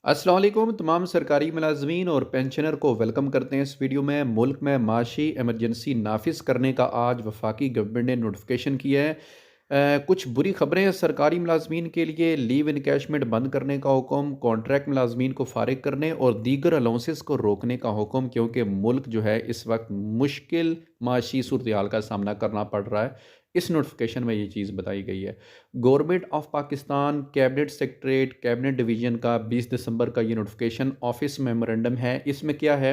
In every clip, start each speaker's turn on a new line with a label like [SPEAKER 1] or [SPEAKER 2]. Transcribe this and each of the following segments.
[SPEAKER 1] अस्सलाम वालेकुम तमाम सरकारी मुलाजमीन और पेंशनर को वेलकम करते हैं इस वीडियो में। मुल्क में माशी एमरजेंसी नाफिज करने का आज वफाकी गवर्नमेंट ने नोटिफिकेशन किया है। कुछ बुरी खबरें हैं सरकारी मुलाजमीन के लिए। लीव इनकैशमेंट बंद करने का हुक्म, कॉन्ट्रैक्ट मुलाजमीन को फारिग करने और दीगर अलाउंसेस को रोकने का हुक्म, क्योंकि मुल्क जो है इस वक्त मुश्किल माशी सूरत हाल का सामना करना पड़ रहा है। इस नोटिफिकेशन में ये चीज़ बताई गई है। Government of Pakistan cabinet secretariat cabinet division का 20 दिसंबर का ये नोटिफिकेशन ऑफिस मेमोरेंडम है। इसमें क्या है,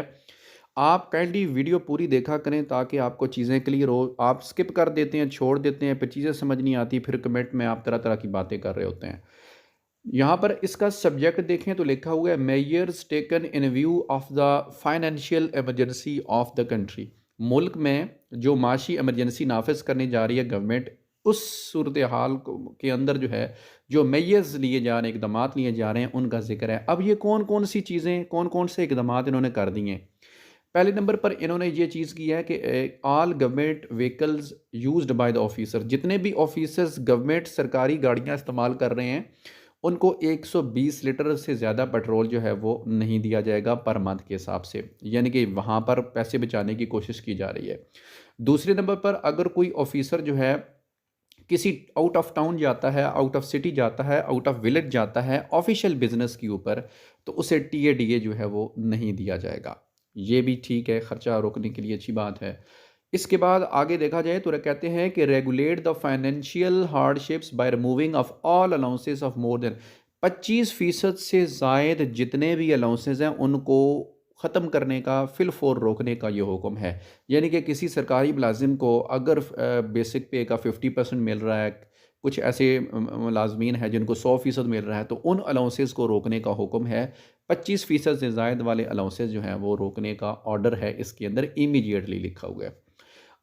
[SPEAKER 1] आप काइंडली वीडियो पूरी देखा करें ताकि आपको चीज़ें क्लियर हो। आप स्किप कर देते हैं, छोड़ देते हैं, फिर चीज़ें समझ नहीं आती, फिर कमेंट में आप तरह तरह की बातें कर रहे होते हैं। यहाँ पर इसका सब्जेक्ट देखें तो लिखा हुआ है measures taken in view of the financial emergency of the country. मुल्क में जो माशी इमरजेंसी नाफिज करने जा रही है गवर्नमेंट, उस सूरत हाल के अंदर जो है जो मेजर्स लिए जा रहे हैं, इकदाम लिए जा रहे हैं, उनका जिक्र है। अब ये कौन कौन सी चीज़ें, कौन कौन से इकदाम इन्होंने कर दिए हैं। पहले नंबर पर इन्होंने ये चीज़ की है कि all government vehicles used by the officer, जितने भी ऑफिसर्स गवर्नमेंट सरकारी गाड़ियाँ इस्तेमाल कर रहे हैं, उनको 120 लीटर से ज़्यादा पेट्रोल जो है वो नहीं दिया जाएगा पर मंथ के हिसाब से। यानी कि वहाँ पर पैसे बचाने की कोशिश की जा रही है। दूसरे नंबर पर अगर कोई ऑफिसर जो है किसी आउट ऑफ टाउन जाता है, आउट ऑफ सिटी जाता है, आउट ऑफ विलेज जाता है ऑफिशियल बिजनेस के ऊपर, तो उसे टीएडीए जो है वो नहीं दिया जाएगा। ये भी ठीक है, खर्चा रोकने के लिए अच्छी बात है। इसके बाद आगे देखा जाए तो कहते हैं कि regulate the financial hardships by removing of all allowances of more than 25% से ज़ायद जितने भी अलाउंसेस हैं उनको ख़त्म करने का, फिल फोर रोकने का ये हुक्म है। यानी कि किसी सरकारी मुलाजिम को अगर बेसिक पे का 50% मिल रहा है, कुछ ऐसे मुलाजमीन हैं जिनको 100% मिल रहा है, तो उन अलाउंसेस को रोकने का हुक्म है। 25% से ज़ायद वाले अलाउंसेस जो हैं वो रोकने का ऑर्डर है इसके अंदर, इमीडिएटली लिखा हुआ है।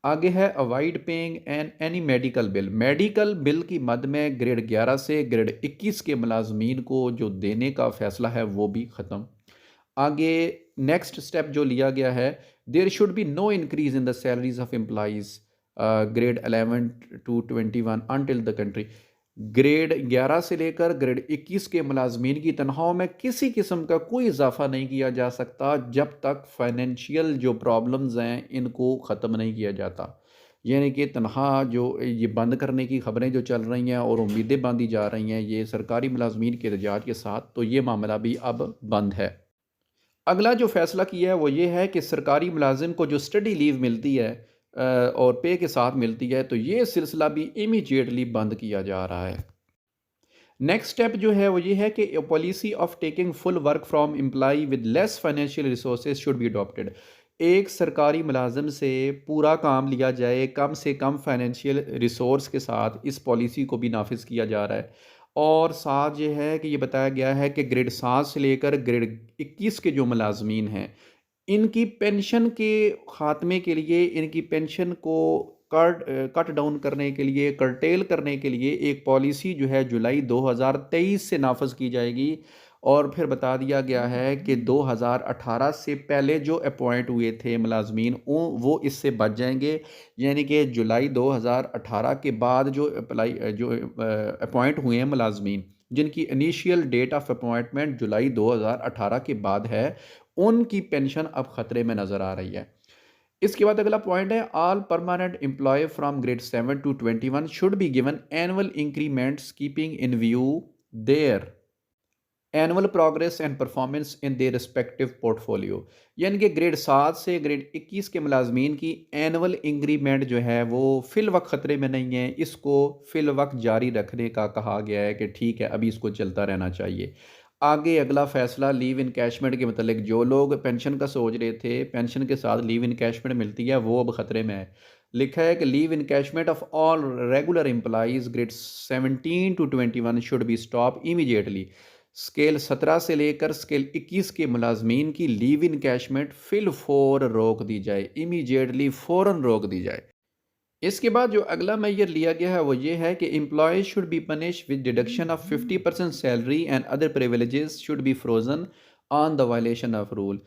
[SPEAKER 1] आगे है avoid paying an any medical bill. Medical bill की मद में ग्रेड 11 से ग्रेड 21 के मुलाजमीन को जो देने का फैसला है वो भी ख़त्म। आगे नेक्स्ट स्टेप जो लिया गया है, there should be no increase in the salaries of employees grade 11 to 21 until the country. Grade 11 से लेकर ग्रेड 21 के मुलाजमीन की तनख्वाहों में किसी किस्म का कोई इजाफा नहीं किया जा सकता जब तक फाइनेंशियल जो प्रॉब्लम्स हैं इनको ख़त्म नहीं किया जाता। यानी कि तनख्वाह जो ये बंद करने की खबरें जो चल रही हैं और उम्मीदें बांधी जा रही हैं ये सरकारी मुलाजमीन के एहतजाज के साथ, तो ये मामला भी अब बंद है। अगला जो फ़ैसला किया है वो ये है कि सरकारी मुलाजिम को जो स्टडी लीव मिलती है और पे के साथ मिलती है, तो ये सिलसिला भी इमीडिएटली बंद किया जा रहा है। नेक्स्ट स्टेप जो है वो ये है कि policy of taking full work from employee with less financial resources should be adopted. एक सरकारी मुलाजिम से पूरा काम लिया जाए कम से कम फाइनेंशियल रिसोर्स के साथ, इस पॉलिसी को भी नाफिज किया जा रहा है। और साथ ये है कि ये बताया गया है कि ग्रेड 7 से लेकर ग्रेड 21 के जो मुलाजमीन हैं, इनकी पेंशन के ख़ात्मे के लिए, इनकी पेंशन को कट डाउन करने के लिए, कर्टेल करने के लिए एक पॉलिसी जो है जुलाई 2023 से नाफज की जाएगी। और फिर बता दिया गया है कि 2018 से पहले जो अपॉइंट हुए थे मुलाजमीन वो इससे बच जाएंगे। यानी कि जुलाई 2018 के बाद जो अपॉइंट हुए हैं मुलाजमीन, जिनकी इनिशियल डेट ऑफ अपॉइंटमेंट जुलाई 2018 के बाद है, उनकी पेंशन अब ख़तरे में नज़र आ रही है। इसके बाद अगला पॉइंट है all permanent employee from grade 7 to 21 should be given annual increments keeping in view their annual progress and performance in their respective portfolio. यानी कि ग्रेड 7 से ग्रेड 21 के मुलाजमीन की एनुअल इंक्रीमेंट जो है वो फिल वक्त ख़तरे में नहीं है, इसको फिल वक्त जारी रखने का कहा गया है कि ठीक है अभी इसको चलता रहना चाहिए। आगे अगला फैसला लीव इनकैशमेंट के मतलब, जो लोग पेंशन का सोच रहे थे, पेंशन के साथ लीव इनकैशमेंट मिलती है, वो अब ख़तरे में है। लिखा है कि leave encashment of all regular employees grade 17 to 21 should be stop immediately. Scale 17 से लेकर स्केल 21 के मुलाजमीन की लीव इनकैशमेंट फिल फोर रोक दी जाए, इमीडिएटली फ़ौरन रोक दी जाए। इसके बाद जो अगला मेजर लिया गया है वो ये है कि employees should be punish with deduction of 50% salary and other privileges should be frozen on the violation of rule.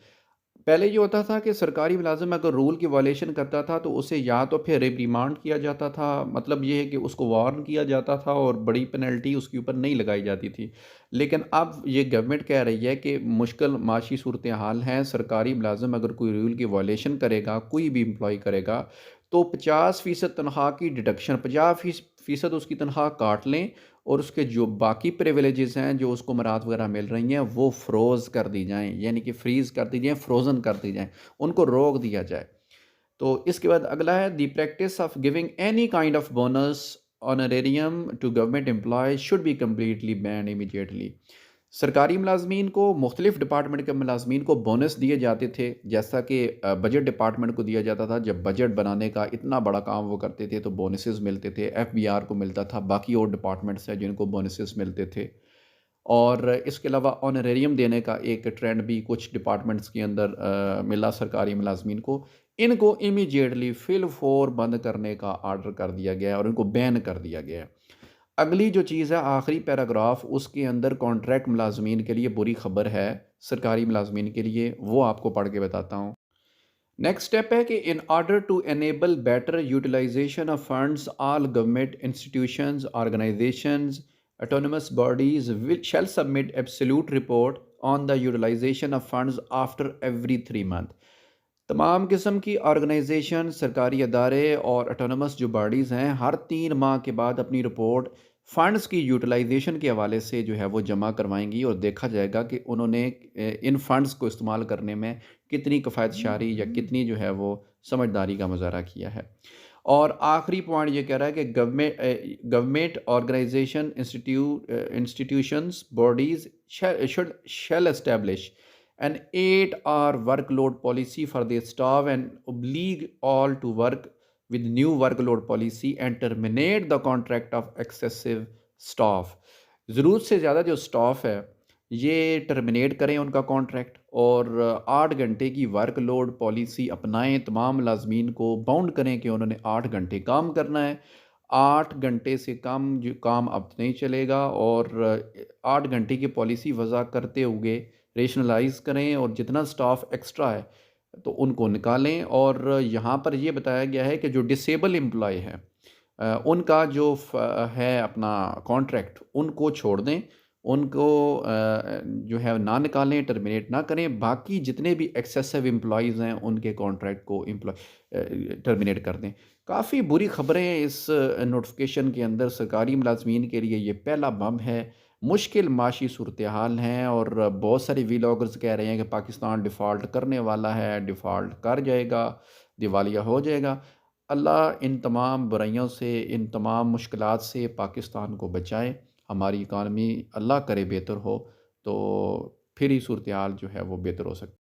[SPEAKER 1] पहले ये होता था कि सरकारी मुलाज़िम अगर रूल की वायलेशन करता था तो उसे या तो फिर रिप्रीमांड किया जाता था, मतलब ये है कि उसको वार्न किया जाता था और बड़ी पेनल्टी उसके ऊपर नहीं लगाई जाती थी। लेकिन अब ये गवर्नमेंट कह रही है कि मुश्किल माशी सूरत-ए-हाल है, सरकारी मुलाज़िम अगर कोई रूल की वायलेशन करेगा, कोई भी एम्प्लॉयी करेगा, तो 50% तनख़्वाह की डिडक्शन 50% उसकी तनख़्वाह काट लें और उसके जो बाकी प्रिविलेजेस हैं, जो उसको मराहत वगैरह मिल रही हैं, वो फ्रोज़ कर दी जाएँ, यानी कि फ्रीज़ कर दी जाएँ, फ्रोज़न कर दी जाएँ, उनको रोक दिया जाए। तो इसके बाद अगला है the practice of giving any kind of bonus honorarium to government employees should be completely ban immediately. सरकारी मुलाजमीन को मुख्तलिफ डिपार्टमेंट के मुलाजमीन को बोनस दिए जाते थे, जैसा कि बजट डिपार्टमेंट को दिया जाता था। जब बजट बनाने का इतना बड़ा काम वो करते थे तो बोनसेस मिलते थे, एफबीआर को मिलता था, बाकी और डिपार्टमेंट्स हैं जिनको बोनसेस मिलते थे। और इसके अलावा ऑनरेरियम देने का एक ट्रेंड भी कुछ डिपार्टमेंट्स के अंदर मिला सरकारी मुलाजमीन को। इनको इमीडिएटली फिल फोर बंद करने का आर्डर कर दिया गया है और इनको बैन कर दिया गया है। अगली जो चीज़ है आखिरी पैराग्राफ उसके अंदर कॉन्ट्रैक्ट मुलाजमीन के लिए बुरी खबर है, सरकारी मुलाजमीन के लिए, वो आपको पढ़ के बताता हूँ। नेक्स्ट स्टेप है कि in order to enable better utilisation of funds all government institutions organisations autonomous bodies will shall submit absolute report on the utilization of funds after every 3 month। तमाम किस्म की ऑर्गेनाइजेशन, सरकारी अदारे और ऑटोनमस जो bodies हैं, हर 3 माह के बाद अपनी रिपोर्ट फ़ंड्स की यूटिलाइजेशन के हवाले से जो है वो जमा करवाएंगी और देखा जाएगा कि उन्होंने इन फ़ंड्स को इस्तेमाल करने में कितनी किफ़ायत शारी या कितनी जो है वो समझदारी का मुज़ाहरा किया है। और आखिरी पॉइंट ये कह रहा है कि government organisation institutions bodies shall establish an 8-hour workload policy for their staff and oblige all to work with new workload policy and terminate the contract of excessive staff। ज़रूरत से ज़्यादा जो स्टाफ है ये टर्मिनेट करें उनका contract और 8 घंटे की वर्कलोड पॉलिसी अपनाएं, तमाम मुलाजमीन को बाउंड करें कि उन्होंने 8 घंटे काम करना है। 8 घंटे से कम जो काम अब नहीं चलेगा और 8 घंटे की पॉलिसी वज़ा करते हुए रेशनलाइज करें और जितना स्टाफ एक्स्ट्रा है तो उनको निकालें। और यहाँ पर ये बताया गया है कि जो डिसेबल एम्प्लॉय है उनका जो है अपना कॉन्ट्रैक्ट उनको छोड़ दें, उनको जो है ना निकालें, टर्मिनेट ना करें। बाकी जितने भी एक्सेसिव एम्प्लॉयज़ हैं उनके कॉन्ट्रैक्ट को टर्मिनेट कर दें। काफ़ी बुरी ख़बरें इस नोटिफिकेशन के अंदर सरकारी मुलाजमीन के लिए ये पहला बम है। मुश्किल माशी सूरत हाल हैं और बहुत सारे व्लॉगर्स कह रहे हैं कि पाकिस्तान डिफ़ॉल्ट करने वाला है, डिफ़ॉल्ट कर जाएगा, दिवालिया हो जाएगा। अल्लाह इन तमाम बुराइयों से, इन तमाम मुश्किलात से पाकिस्तान को बचाए। हमारी इकानमी अल्लाह करे बेहतर हो, तो फिर ही सूरत हाल जो है वो बेहतर हो सकती है।